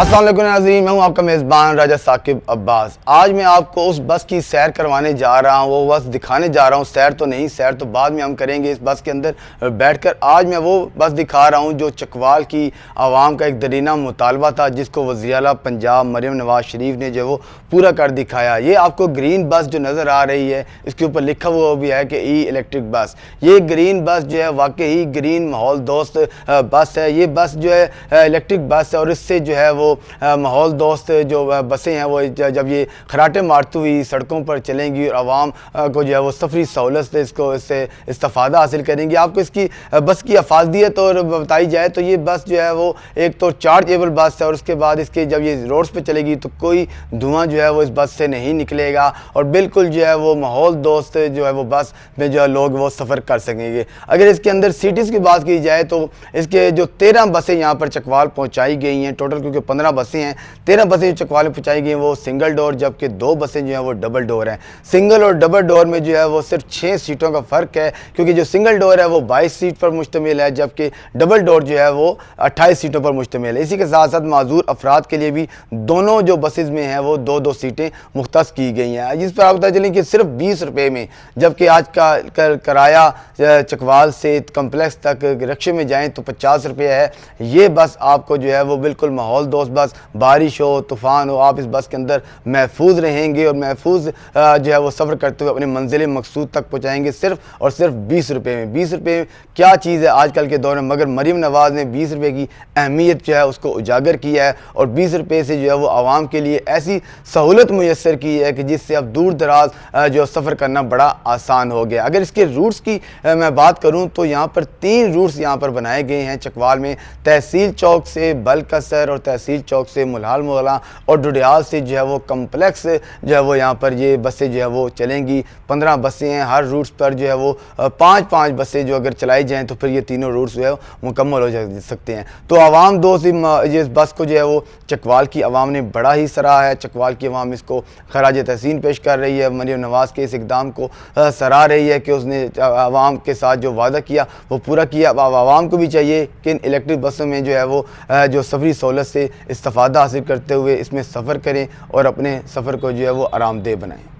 अस्सलाम वालेकुम नाज़रीन, मैं हूं आपका मेज़बान राजा साकिब अब्बास। आज मैं आपको उस बस की सैर करवाने जा रहा हूं, वो बस दिखाने जा रहा हूं। सैर तो नहीं, सैर तो बाद में हम करेंगे। इस बस के अंदर बैठकर आज मैं वो बस दिखा रहा हूं जो चकवाल की आवाम का एक दरीना मुतालबा था, जिसको वज़ीर आला पंजाब मरियम नवाज़ शरीफ ने जो वो पूरा कर दिखाया। ये आपको ग्रीन बस जो नज़र आ रही है, इसके ऊपर लिखा हुआ भी है कि ई इलेक्ट्रिक बस। ये ग्रीन बस जो है वाकई ग्रीन माहौल दोस्त बस है। ये बस जो है इलेक्ट्रिक बस है और इससे जो है वो माहौल दोस्त जो बसें हैं वो जब ये खराटे मारती हुई सड़कों पर चलेंगी और आवाम को जो है वो सफरी सहूलत से इससे इस्तेफादा हासिल करेंगी। आपको इसकी बस की अफादियत और बताई जाए तो ये बस जो है वो एक तो चार्जेबल बस है और उसके बाद इसके जब ये रोड्स पे चलेगी तो कोई धुआं जो है वो इस बस से नहीं निकलेगा और बिल्कुल जो है वो माहौल दोस्त जो है वो बस में जो है लोग वो सफ़र कर सकेंगे। अगर इसके अंदर सीटीज़ की बात की जाए तो इसके जो 13 बसें यहाँ पर चकवाल पहुँचाई गई हैं टोटल, क्योंकि 15 बसें हैं। 13 बसें जो चकवाल में पहुँचाई गई हैं वो सिंगल डोर, जबकि 2 बसें जो हैं वो डबल डोर हैं। सिंगल और डबल डोर में जो है वो सिर्फ 6 सीटों का फ़र्क है, क्योंकि जो सिंगल डोर है वो 22 सीट पर मुश्तमिल है, जबकि डबल डोर जो है वो 28 सीटों पर मुश्तमिल है। इसी के साथ साथ माजूर अफराद के लिए भी दोनों जो बसेज़ में हैं वो 2-2 सीटें मुख्तस की गई हैं, जिस पर आप पता चलें कि सिर्फ 20 रुपये में, जबकि आज का किराया चकवाल से कम्प्लेक्स तक रिक्शे में जाएँ तो 50 रुपये है। ये बस आपको जो है वो बिल्कुल माहौल दोस्त बस, बारिश हो तूफ़ान हो, आप इस बस के अंदर महफूज रहेंगे और महफूज जो है वो सफ़र करते हुए अपने मंजिल मकसूद तक पहुँचाएँगे सिर्फ और सिर्फ 20 रुपये में। 20 रुपये क्या चीज़ है आजकल के दौर में, मगर मरियम नवाज़ ने 20 रुपये की अहमियत जो है उसको उजागर किया है और 20 रुपये से जो है वो आवाम के लिए ऐसी सहूलत मुयस्सर की है कि जिससे अब दूर दराज जो सफ़र करना बड़ा आसान हो गया। अगर इसके रूट्स की मैं बात करूँ तो यहाँ पर 3 रूट्स यहाँ पर बनाए गए हैं चकवाल में। तहसील चौक से बलकसर और तहसील चौक से मुल्हाल मोहल्ला और डुडियाल से जो है वो कम्प्लेक्स जो है वो यहाँ पर ये बसें जो है वो चलेंगी। 15 बसें हैं, हर रूट्स पर जो है वो 5-5 बसें जो अगर चलाई जाएँ तो फिर ये तीनों रूट्स जो है मुकम्मल हो सकते हैं। तो आवाम दोस्त इस बस को जो है वो चकवाल की आवाम ने बड़ा ही सराहा है। चकवाल की आवाम इसको खराज तहसीन पेश कर रही है। मरियम नवाज़ के इस इक़दाम को सराह रही है कि उसने आवाम के साथ जो वादा किया वो पूरा किया। अब आवाम को भी चाहिए कि इन इलेक्ट्रिक बसों में जो है वो जो सफरी सहूलत से इस्तेफादा हासिल करते हुए इसमें सफ़र करें और अपने सफ़र को जो है वो आरामदेह बनाएं।